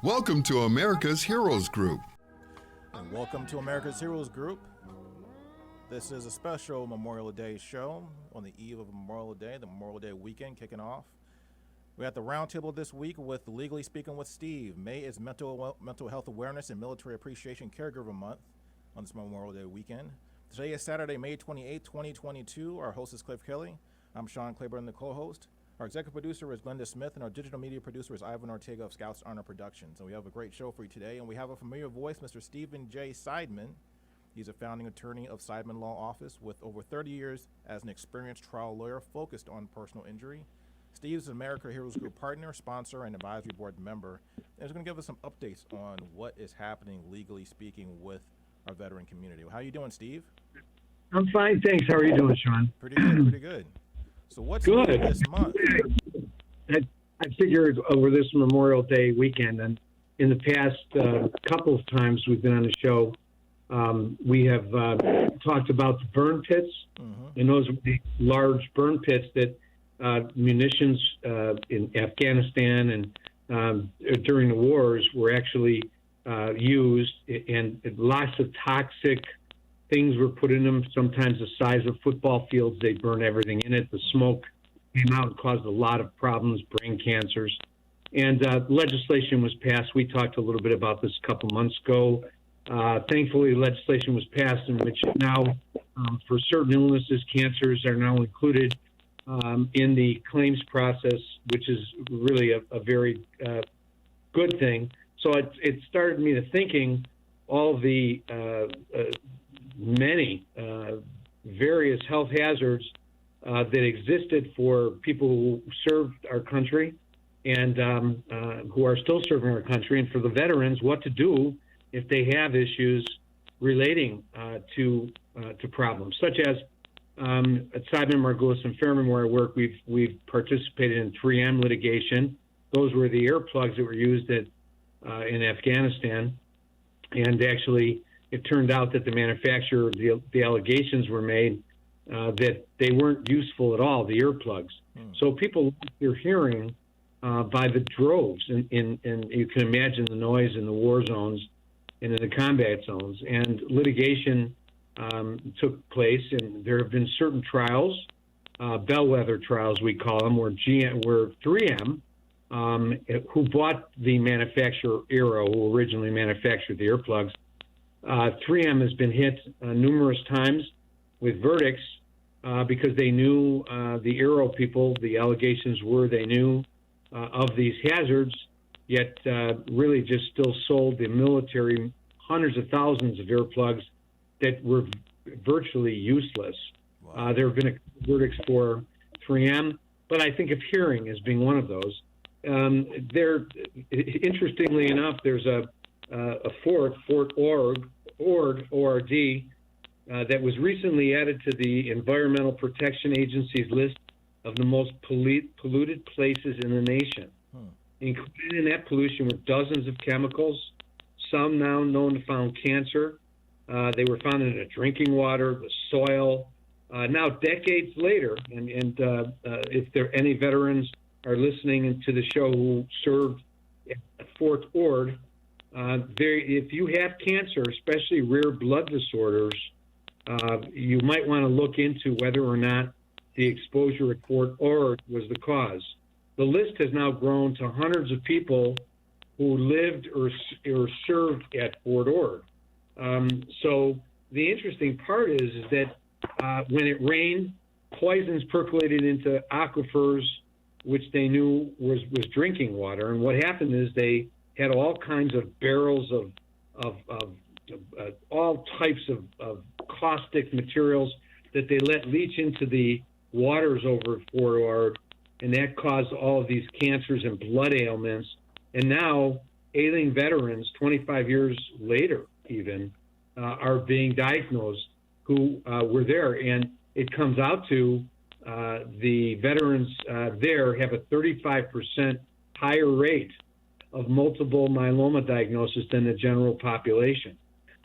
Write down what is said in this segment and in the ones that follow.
Welcome to America's Heroes Group. And welcome to America's Heroes Group. This is a special Memorial Day show on the eve of Memorial Day, the Memorial Day weekend kicking off. We're at the Roundtable this week with Legally Speaking with Steve. May is Mental Health Awareness and Military Appreciation Caregiver Month on this Memorial Day weekend. Today is Saturday, May 28, 2022. Our host is Kelley. I'm Sean Claiborne, the co-host. Our executive producer is Glenda Smith, and our digital media producer is Ivan Ortega of Scouts Honor Productions. And we have a great show for you today, and we have a familiar voice, Mr. Stephen J. Seidman. He's a founding attorney of Seidman Law Office with over 30 years as an experienced trial lawyer focused on personal injury. Steve's an America Heroes Group partner, sponsor, and advisory board member. And he's going to give us some updates on what is happening, legally speaking, with our veteran community. How are you doing, Steve? I'm fine, thanks. How are you doing, Sean? Pretty good, pretty good. So what's good new this month? I figured over this Memorial Day weekend, and in the past couple of times we've been on the show, we have talked about the burn pits, and those would be large burn pits that munitions in Afghanistan and during the wars were actually used, and lots of toxic things were put in them, sometimes the size of football fields. They burn everything in it. The smoke came out and caused a lot of problems, brain cancers. And legislation was passed. We talked a little bit about this a couple months ago. Thankfully, legislation was passed in which now, for certain illnesses, cancers are now included in the claims process, which is really a very good thing. So it started me to thinking all the many various health hazards that existed for people who served our country and who are still serving our country, and for the veterans, what to do if they have issues relating to problems, such as at Seidman, Margulis, and Fairman, where I work, we've participated in 3M litigation. Those were the earplugs that were used in Afghanistan, and actually, it turned out that the manufacturer, the allegations were made that they weren't useful at all, the earplugs. So people lost their hearing by the droves, and you can imagine the noise in the war zones and in the combat zones. And litigation took place, and there have been certain trials, bellwether trials we call them, where 3M, who bought the manufacturer Aero, who originally manufactured the earplugs, 3M has been hit numerous times with verdicts because they knew the Aero people, the allegations were they knew of these hazards, yet really just still sold the military hundreds of thousands of earplugs that were virtually useless. Wow. There have been verdicts for 3M, but I think of hearing as being one of those. Interestingly enough, there's a Fort ORD, that was recently added to the Environmental Protection Agency's list of the most polluted places in the nation. Included in that pollution were dozens of chemicals, some now known to found cancer. They were found in the drinking water, the soil. Now, decades later, and if there any veterans are listening to the show who served at Fort Ord, if you have cancer, especially rare blood disorders, you might want to look into whether or not the exposure at Fort Ord was the cause. The list has now grown to hundreds of people who lived or served at Fort Ord. So the interesting part is that when it rained, poisons percolated into aquifers, which they knew was drinking water. And what happened is they had all kinds of barrels of all types of caustic materials that they let leach into the waters over Fort Ord, and that caused all of these cancers and blood ailments. And now ailing veterans, 25 years later even, are being diagnosed who were there. And it comes out to the veterans there have a 35% higher rate of multiple myeloma diagnosis than the general population.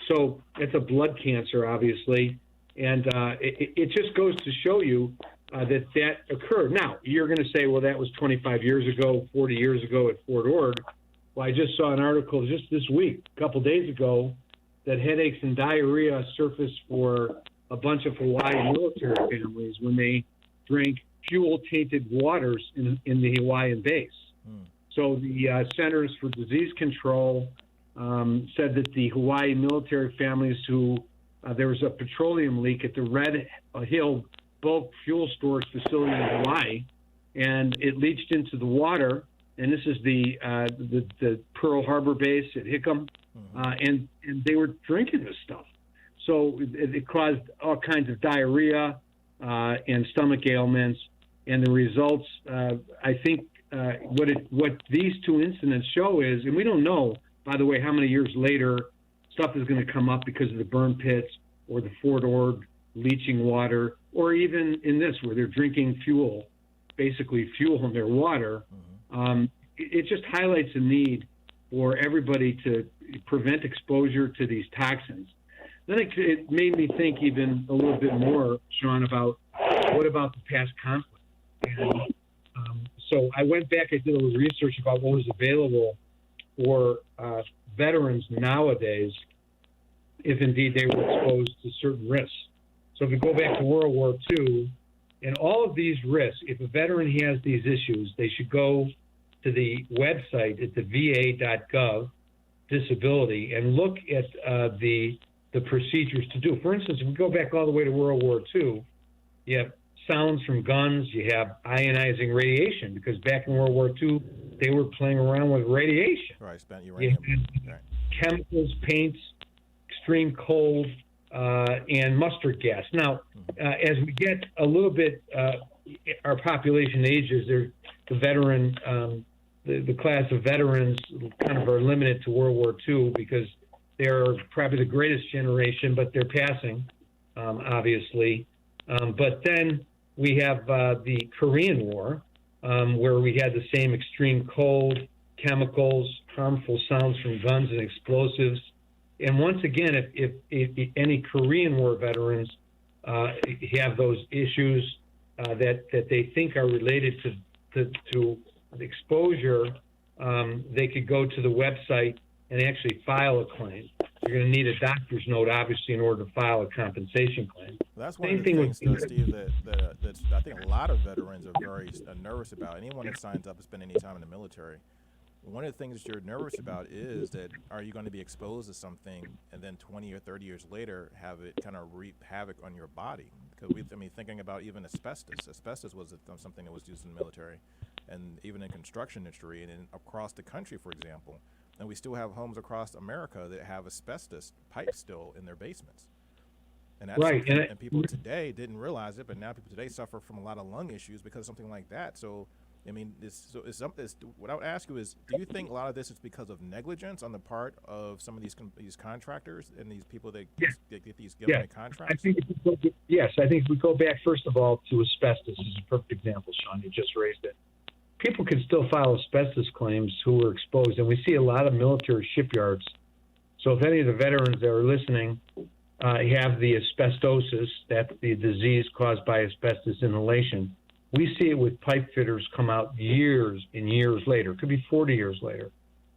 So it's a blood cancer, obviously, and it just goes to show you that occurred. Now, you're going to say, well, that was 25 years ago, 40 years ago at Fort Ord. Well, I just saw an article just this week, a couple days ago, that headaches and diarrhea surfaced for a bunch of Hawaii military families when they drank fuel-tainted waters in the Hawaiian base. So the Centers for Disease Control said that the Hawaii military families who there was a petroleum leak at the Red Hill bulk fuel storage facility in Hawaii, and it leached into the water. And this is the Pearl Harbor base at Hickam, and they were drinking this stuff. So it caused all kinds of diarrhea and stomach ailments. And the results, I think, what these two incidents show is, and we don't know, by the way, how many years later stuff is going to come up because of the burn pits or the Fort Ord leaching water, or even in this where they're drinking fuel, basically fuel in their water. It just highlights the need for everybody to prevent exposure to these toxins. Then it made me think even a little bit more, Sean, about what about the past conflict? And so I went back, I did a little research about what was available for veterans nowadays, if indeed they were exposed to certain risks. So if we go back to World War II, and all of these risks, if a veteran has these issues, they should go to the website at the va.gov disability and look at the procedures to do. For instance, if we go back all the way to World War II, you have sounds from guns, you have ionizing radiation, because back in World War II, they were playing around with radiation. Right, spent uranium. Right. Chemicals, paints, extreme cold, and mustard gas. Now, as we get a little bit, our population ages, the veteran, the class of veterans kind of are limited to World War II because they're probably the greatest generation, but they're passing, obviously. But then we have the Korean War, where we had the same extreme cold, chemicals, harmful sounds from guns and explosives. And once again, if any Korean War veterans have those issues that they think are related to exposure, they could go to the website and actually file a claim. You're going to need a doctor's note, obviously, in order to file a compensation claim. That's one of the things, though, Steve, that I think a lot of veterans are very nervous about. Anyone that signs up to spend any time in the military, one of the things that you're nervous about is that are you going to be exposed to something and then 20 or 30 years later have it kind of reap havoc on your body? Because thinking about even asbestos. Asbestos was something that was used in the military and even in construction industry and across the country, for example. And we still have homes across America that have asbestos pipes still in their basements. And that's right. And people today didn't realize it, but now people today suffer from a lot of lung issues because of something like that. So, I mean, what I would ask you is, do you think a lot of this is because of negligence on the part of some of these contractors and these people that get these government contracts? I think if we go back, first of all, to asbestos is a perfect example, Sean. You just raised it. People can still file asbestos claims who were exposed, and we see a lot of military shipyards. So if any of the veterans that are listening have the asbestosis, that's the disease caused by asbestos inhalation, we see it with pipe fitters come out years and years later. It could be 40 years later.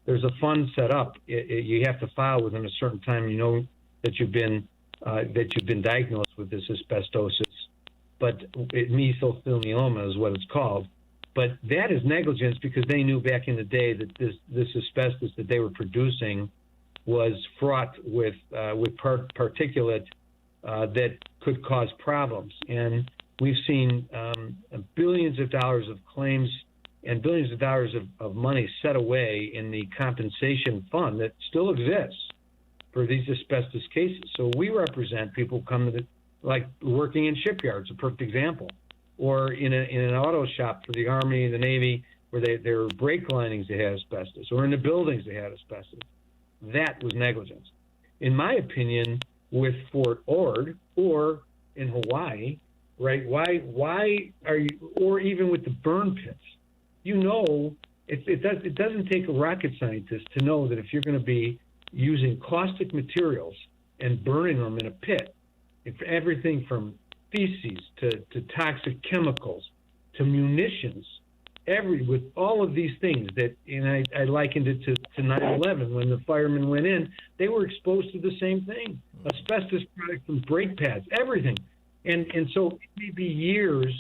There's a fund set up. You have to file within a certain time. You know that you've been diagnosed with this asbestosis, but mesothelioma is what it's called. But that is negligence because they knew back in the day that this asbestos that they were producing was fraught with particulate that could cause problems. And we've seen billions of dollars of claims and billions of dollars of money set away in the compensation fund that still exists for these asbestos cases. So we represent people like working in shipyards, a perfect example, or in an auto shop for the Army and the Navy where there were brake linings that had asbestos, or in the buildings that had asbestos. That was negligence. In my opinion, with Fort Ord or in Hawaii, right? Why are you, or even with the burn pits? You know, it doesn't take a rocket scientist to know that if you're going to be using caustic materials and burning them in a pit, if everything from feces to toxic chemicals to munitions with all of these things and I likened it to 9/11 when the firemen went in, they were exposed to the same thing, asbestos product from brake pads, everything. And so it may be years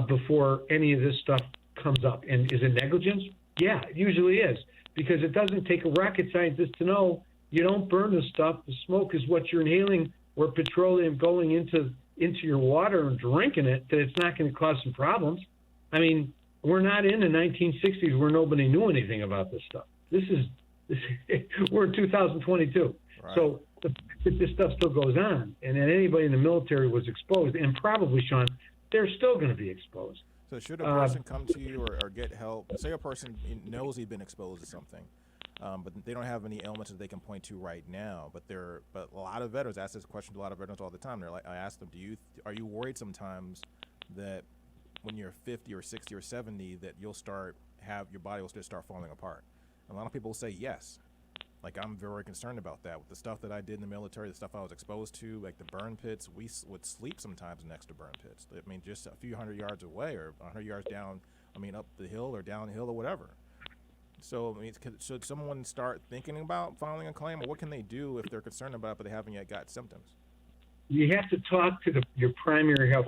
before any of this stuff comes up. And is it negligence? Yeah, it usually is, because it doesn't take a rocket scientist to know you don't burn this stuff. The smoke is what you're inhaling, or petroleum going into your water and drinking it, that it's not going to cause some problems. I mean, we're not in the 1960s where nobody knew anything about this stuff. We're in 2022. Right. So this stuff still goes on, and then anybody in the military was exposed, and probably, Sean, they're still going to be exposed. So should a person come to you or get help? Say a person knows he's been exposed to something, but they don't have any ailments that they can point to right now. But a lot of veterans ask this question to a lot of veterans all the time. They're like, I ask them, are you worried sometimes that when you're 50 or 60 or 70 that your body will start falling apart? A lot of people say yes. Like, I'm very concerned about that. With the stuff that I did in the military, the stuff I was exposed to, like the burn pits, we would sleep sometimes next to burn pits. I mean, just a few hundred yards away or 100 yards down, up the hill or downhill or whatever. So, I mean, should someone start thinking about filing a claim, or what can they do if they're concerned about it but they haven't yet got symptoms? You have to talk to your primary health.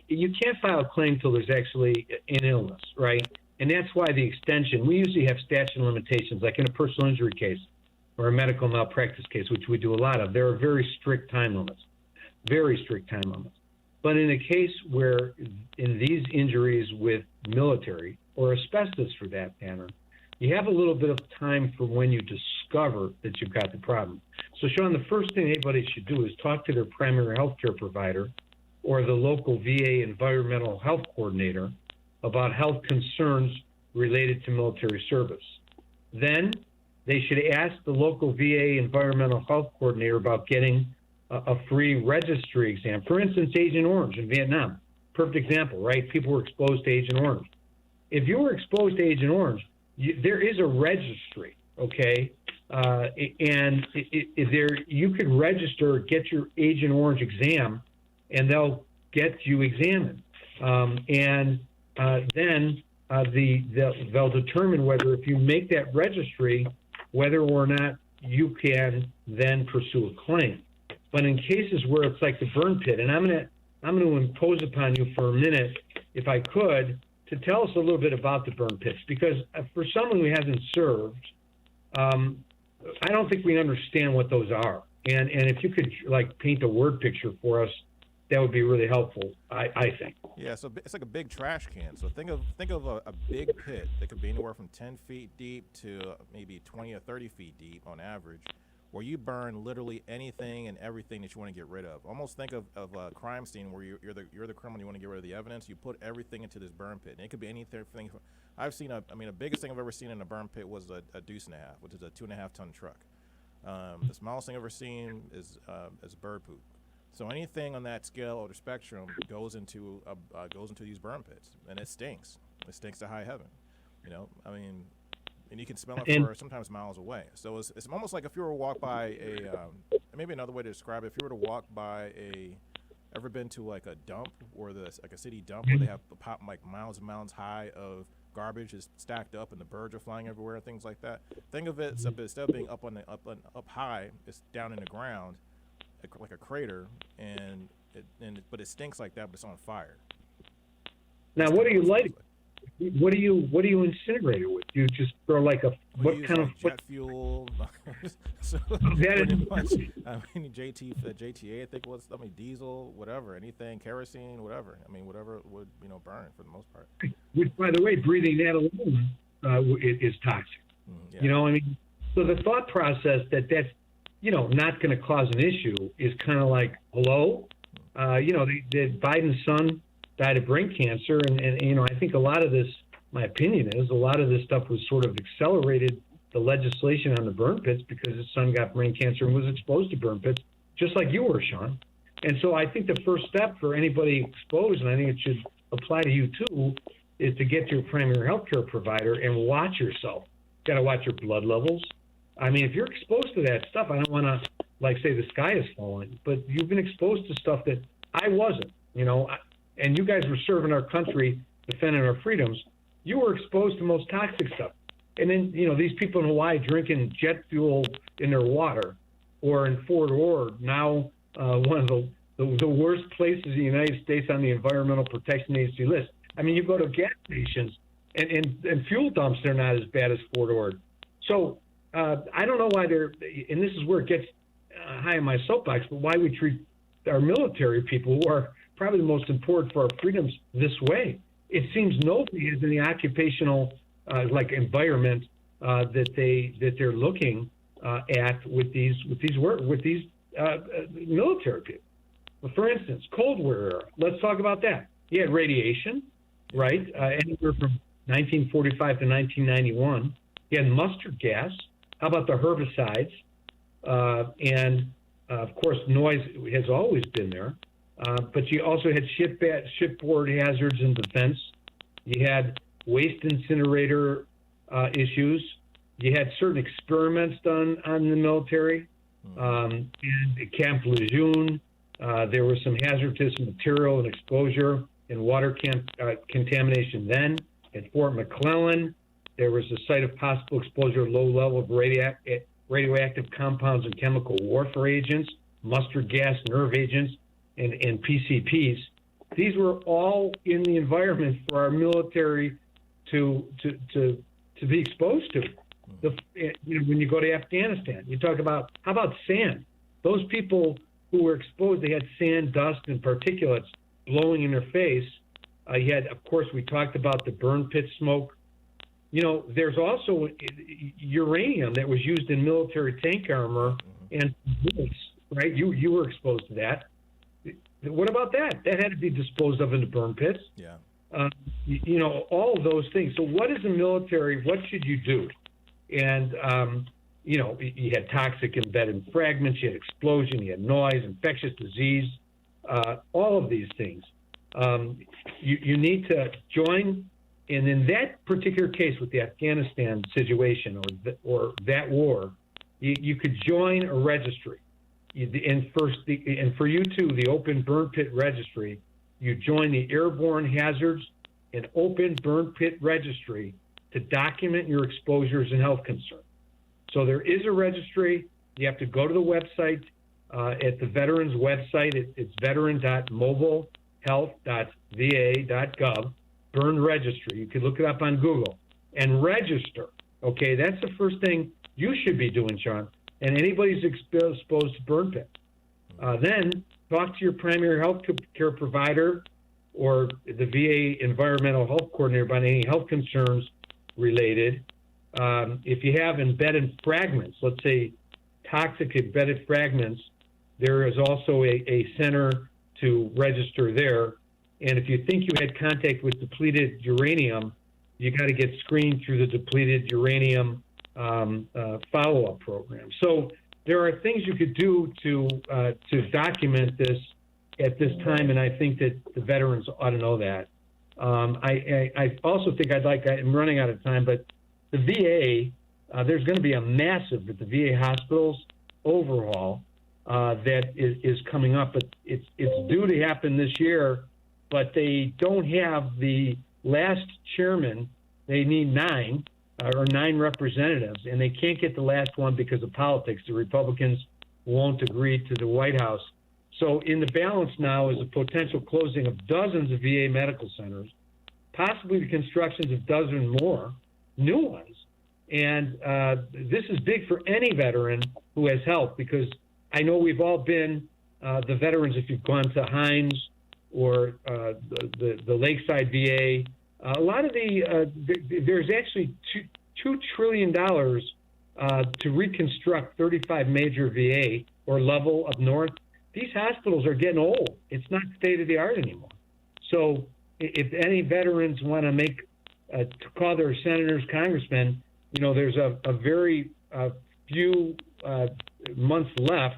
You can't file a claim till there's actually an illness, right? And that's why the extension, we usually have statute of limitations, like in a personal injury case or a medical malpractice case, which we do a lot of. There are very strict time limits, very strict time limits. But in a case where in these injuries with military or asbestos for that matter, you have a little bit of time for when you discover that you've got the problem. So, Sean, the first thing anybody should do is talk to their primary health care provider or the local VA environmental health coordinator about health concerns related to military service. Then they should ask the local VA environmental health coordinator about getting a free registry exam. For instance, Agent Orange in Vietnam, perfect example, right? People were exposed to Agent Orange. If you were exposed to Agent Orange, there is a registry, okay? And you could register, get your Agent Orange exam, and they'll get you examined. Then they'll determine whether, if you make that registry, whether or not you can then pursue a claim. But in cases where it's like the burn pit, and I'm going to impose upon you for a minute, if I could, to tell us a little bit about the burn pits, because for someone who hasn't served, I don't think we understand what those are. And if you could paint a word picture for us, that would be really helpful, I think. Yeah, so it's like a big trash can. So think of a big pit that could be anywhere from 10 feet deep to maybe 20 or 30 feet deep on average, where you burn literally anything and everything that you want to get rid of. Almost think of a crime scene where you're the criminal, you want to get rid of the evidence. You put everything into this burn pit, and it could be anything. I've seen the biggest thing I've ever seen in a burn pit was a deuce and a half, which is a 2.5-ton truck. The smallest thing I've ever seen is bird poop. So anything on that scale or the spectrum goes into these burn pits, and it stinks. It stinks to high heaven, and you can smell it for sometimes miles away. So it's almost like if you were to walk by maybe another way to describe it, if you were to walk by ever been to like a dump or like a city dump where they have like miles and miles high of garbage is stacked up and the birds are flying everywhere and things like that. Think of it, so instead of being up high, it's down in the ground, like a crater, but it stinks like that, but it's on fire. Now, what do you light? What do you incinerate it with? You just throw jet fuel? So JTA, I think diesel, whatever, anything, kerosene, whatever. Whatever would burn for the most part. Which, by the way, breathing that alone is toxic. Yeah. So the thought process that's not going to cause an issue is kind of like, hello, Biden's son died of brain cancer, and I think a lot of this, my opinion is, a lot of this stuff was sort of accelerated the legislation on the burn pits because his son got brain cancer and was exposed to burn pits, just like you were, Sean. And so I think the first step for anybody exposed, and I think it should apply to you too, is to get to your primary health care provider and watch yourself. Got to watch your blood levels. If you're exposed to that stuff, I don't want to say the sky is falling, but you've been exposed to stuff that I wasn't, and you guys were serving our country, defending our freedoms. you were exposed to most toxic stuff. And then, these people in Hawaii drinking jet fuel in their water, or in Fort Ord, now one of the worst places in the United States on the Environmental Protection Agency list. I mean, you go to gas stations and fuel dumps, they're not as bad as Fort Ord. So I don't know why and this is where it gets high in my soapbox, but why we treat our military people, who are probably the most important for our freedoms, this way. It seems nobody is in the occupational environment that they're looking at with these military people. Well, for instance, Cold War era. Let's talk about that. You had radiation, right? Anywhere from 1945 to 1991. You had mustard gas. How about the herbicides? Of course, noise has always been there. But you also had shipboard hazards in defense. You had waste incinerator issues. You had certain experiments done on the military. And at Camp Lejeune, there was some hazardous material and exposure and water contamination then. At Fort McClellan, there was a site of possible exposure of low level of radioactive compounds and chemical warfare agents, mustard gas, nerve agents, and PCPs. These were all in the environment for our military to be exposed to. When you go to Afghanistan, you talk about, how about sand? Those people who were exposed, they had sand, dust, and particulates blowing in their face. You had, of course, we talked about the burn pit smoke. There's also uranium that was used in military tank armor and bullets, right? You were exposed to that. What about that? That had to be disposed of in the burn pits. Yeah. All of those things. So what is the military? What should you do? And, you had toxic embedded fragments, you had explosion, you had noise, infectious disease, all of these things. You need to join. And in that particular case with the Afghanistan situation or that war, you could join a registry. And for you too, the Open Burn Pit Registry, you join the Airborne Hazards and Open Burn Pit Registry to document your exposures and health concerns. So there is a registry. You have to go to the website at the Veterans website. It's veteran.mobilehealth.va.gov, Burn Registry. You can look it up on Google and register. Okay, that's the first thing you should be doing, Sean. And anybody's exposed to burn pit. Then talk to your primary health care provider or the VA environmental health coordinator about any health concerns related. If you have embedded fragments, let's say toxic embedded fragments, there is also a center to register there. And if you think you had contact with depleted uranium, you got to get screened through the depleted uranium follow-up program. So there are things you could do to document this at this time, and I think that the veterans ought to know that. I also think I'm running out of time, but the VA, there's going to be a massive, at the VA hospitals, overhaul that is coming up. But it's due to happen this year, but they don't have the last chairman. They need 9 representatives, and they can't get the last one because of politics. The Republicans won't agree to the White House. So in the balance now is a potential closing of dozens of VA medical centers, possibly the constructions of dozen more new ones. And this is big for any veteran who has health, because I know we've all been the veterans, if you've gone to Hines or the Lakeside VA, a lot of there's actually $2 trillion to reconstruct 35 major VA or level up north. These hospitals are getting old. It's not state-of-the-art anymore. So if any veterans want to to call their senators, congressmen, there's a very few months left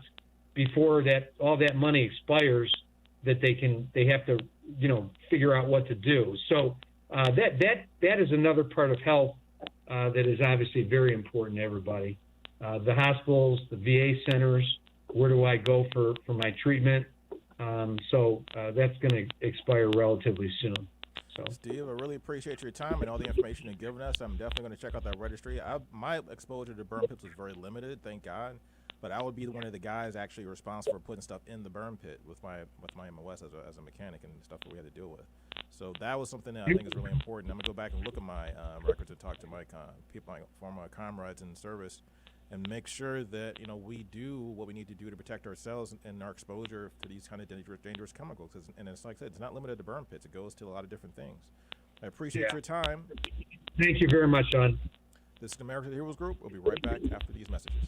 before all that money expires, that they have to figure out what to do. So that is another part of health that is obviously very important to everybody. The hospitals, the VA centers, where do I go for my treatment? So that's going to expire relatively soon. So, Steve, I really appreciate your time and all the information you've given us. I'm definitely going to check out that registry. My exposure to burn pits was very limited, thank God. But I would be one of the guys actually responsible for putting stuff in the burn pit with my MOS as a mechanic and stuff that we had to deal with. So that was something that I think is really important. I'm going to go back and look at my records and talk to my people, my former comrades in service, and make sure that we do what we need to do to protect ourselves and our exposure to these kind of dangerous chemicals. And it's like I said, it's not limited to burn pits. It goes to a lot of different things. I appreciate your time. thank you very much, Sean. This is the American Heroes Group. We'll be right back after these messages.